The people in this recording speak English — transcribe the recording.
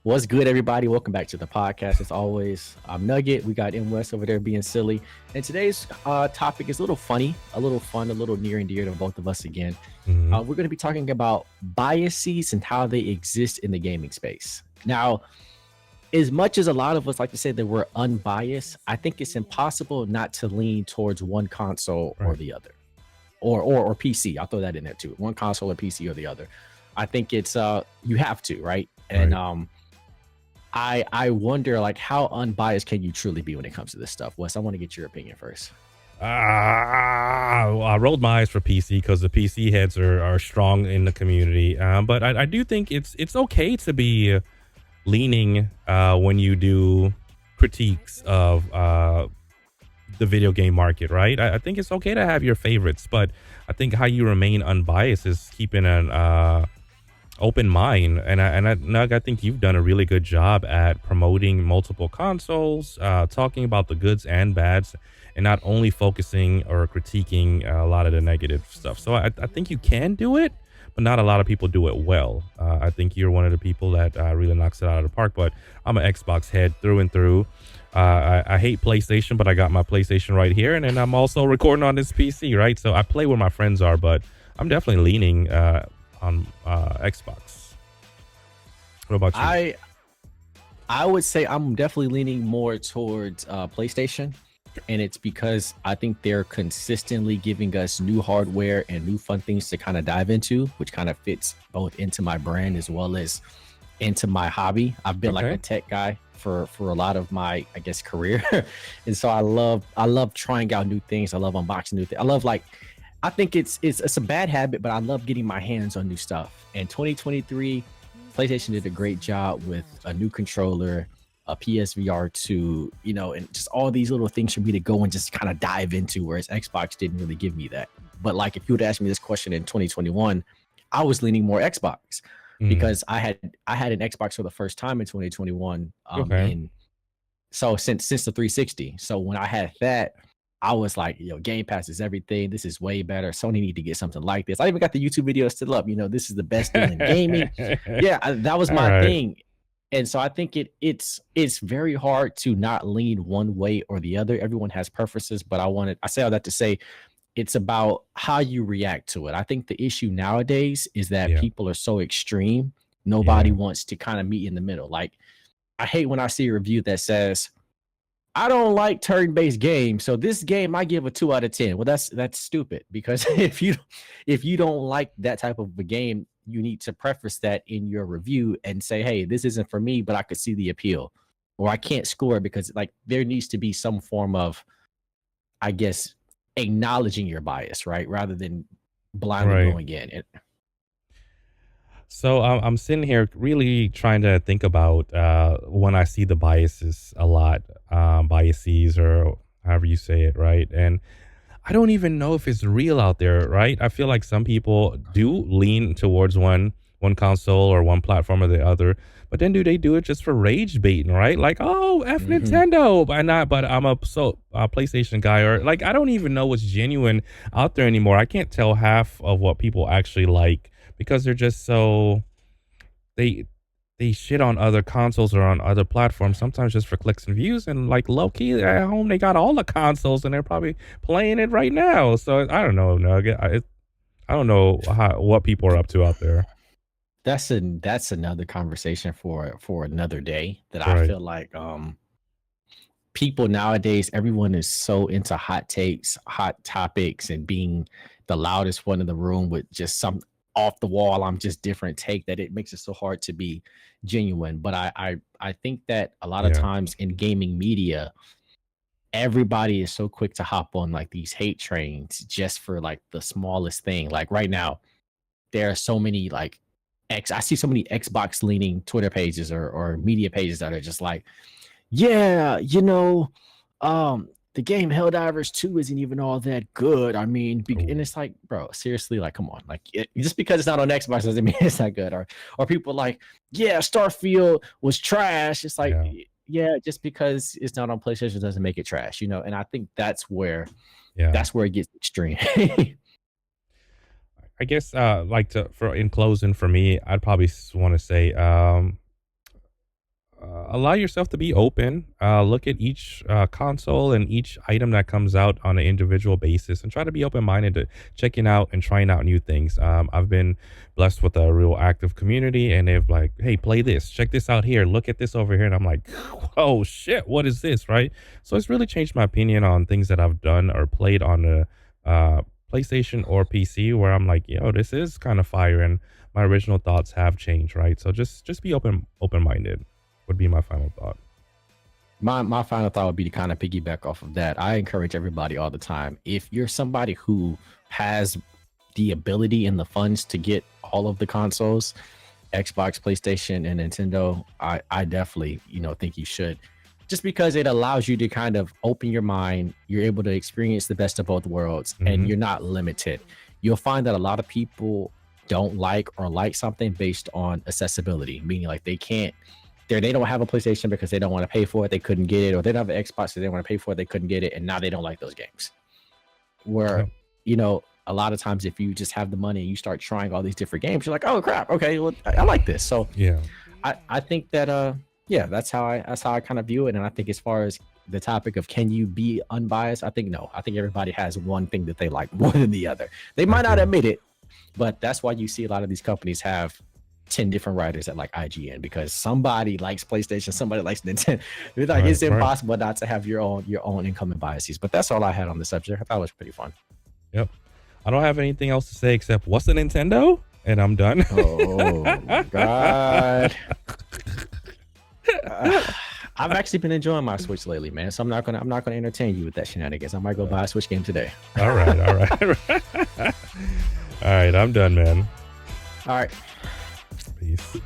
What's good, everybody? Welcome back to the podcast. As always, I'm Nugget. We got Mwest over there being silly. And today's topic is a little funny, a little fun, a little near and dear to both of us again. Mhm. We're going to be talking about biases and how they exist in the gaming space. Now, as much as a lot of us like to say that we're unbiased, I think it's impossible not to lean towards one console or Right, the other, or PC. I'll throw that in there too. One console or PC or the other. I think it's you have to, right? And right. I wonder like how unbiased can you truly be when it comes to this stuff? Wes, I want to get your opinion first. Well, I rolled my eyes for PC because the PC heads are strong in the community. But I do think it's okay to be leaning when you do critiques of the video game market, right? I think it's okay to have your favorites, but I think how you remain unbiased is keeping an open mind. Nug, I think you've done a really good job at promoting multiple consoles, talking about the goods and bads, and not only focusing or critiquing a lot of the negative stuff. So I think you can do it, but not a lot of people do it well. I think you're one of the people that really knocks it out of the park. But I'm an Xbox head through and through. I hate PlayStation, but I got my PlayStation right here, and then I'm also recording on this PC, right? So I play where my friends are, but I'm definitely leaning on Xbox. What about you? I I would say I'm definitely leaning more towards PlayStation, and it's because I think they're consistently giving us new hardware and new fun things to kind of dive into, which kind of fits both into my brand as well as into my hobby. I've been like a Okay. tech guy for a lot of my, I guess, career, and so I love trying out new things. I love unboxing new things. I love like I think it's a bad habit, but I love getting my hands on new stuff. And 2023, PlayStation did a great job with a new controller, a PSVR 2, and just all these little things for me to go and just kind of dive into, whereas Xbox didn't really give me that. But like if you would ask me this question in 2021, I was leaning more Xbox Mm, because I had an Xbox for the first time in 2021. okay. In so since the 360. So when I had that, I was like, Game Pass is everything. This is way better. Sony need to get something like this. I even got the YouTube video still up. This is the best deal in gaming. Yeah, that was All my right. thing. And so I think it's very hard to not lean one way or the other. Everyone has preferences, but I say all that to say it's about how you react to it. I think the issue nowadays is that Yeah. people are so extreme. Nobody Yeah. wants to kind of meet in the middle. Like I hate when I see a review that says, I don't like turn-based games, so this game I give a 2 out of 10. Well, that's stupid because if you don't like that type of a game, you need to preface that in your review and say, "Hey, this isn't for me, but I could see the appeal." Or I can't score it because like there needs to be some form of, I guess, acknowledging your bias, right? Rather than blindly Right. going in. So I'm sitting here really trying to think about when I see the biases a lot, biases or however you say it, right? And I don't even know if it's real out there, right? I feel like some people do lean towards one console or one platform or the other, but then do they do it just for rage baiting, right? Like, oh, f Mhm. Nintendo, but I'm a PlayStation guy, or like I don't even know what's genuine out there anymore. I can't tell half of what people actually like because they're just so they they shit on other consoles or on other platforms sometimes just for clicks and views, and like low key at home they got all the consoles and they're probably playing it right now. So I don't know, Nugget. I don't know what people are up to out there. That's another conversation for another day that I Right. feel like people nowadays, everyone is so into hot takes, hot topics, and being the loudest one in the room with just some off the wall, I'm just different take that it makes it so hard to be genuine. But I think that a lot of Yeah. times in gaming media, everybody is so quick to hop on like these hate trains just for like the smallest thing. Like right now, there are so many like I see so many Xbox leaning Twitter pages or media pages that are just like, yeah, the game Helldivers 2 isn't even all that good. I mean, and Ooh. it's like, bro, seriously, like, come on, like, just because it's not on Xbox doesn't mean it's not good. Or people like, yeah, Starfield was trash. It's like, Yeah. yeah, just because it's not on PlayStation doesn't make it trash, And I think Yeah. that's where it gets extreme. I guess like to for in closing for me, I'd probably want to say allow yourself to be open. Look at each console and each item that comes out on an individual basis, and try to be open minded to checking out and trying out new things. I've been blessed with a real active community, and they've like, hey, play this, check this out here, look at this over here, and I'm like, oh shit, what is this, right? So it's really changed my opinion on things that I've done or played on the PlayStation or PC, where I'm like, yo, this is kind of fire, and my original thoughts have changed, right? So just be open minded would be my final thought. My final thought would be to kind of piggyback off of that. I encourage everybody all the time. If you're somebody who has the ability and the funds to get all of the consoles, Xbox, PlayStation, and Nintendo, I definitely, think you should. Just because it allows you to kind of open your mind, you're able to experience the best of both worlds, and you're not limited. You'll find that a lot of people don't like something based on accessibility, meaning like they don't have a PlayStation because they don't want to pay for it, they couldn't get it, or they don't have an Xbox, so they don't want to pay for it, they couldn't get it, and now they don't like those games. Where, a lot of times if you just have the money and you start trying all these different games, you're like, oh crap, okay, well, I like this. So Yeah. I think that that's how I kind of view it. And I think as far as the topic of can you be unbiased, I think no. I think everybody has one thing that they like more than the other. They might not admit it, but that's why you see a lot of these companies have 10 different writers at like IGN, because somebody likes PlayStation, somebody likes Nintendo. It's like it's impossible not to have your own incoming biases. But that's all I had on the subject. I thought it was pretty fun. Yep. I don't have anything else to say except what's a Nintendo? And I'm done. Oh my God. I've actually been enjoying my Switch lately, man. So I'm not gonna entertain you with that shenanigans. I might go buy a Switch game today. All right. All right. I'm done, man. All right. Peace.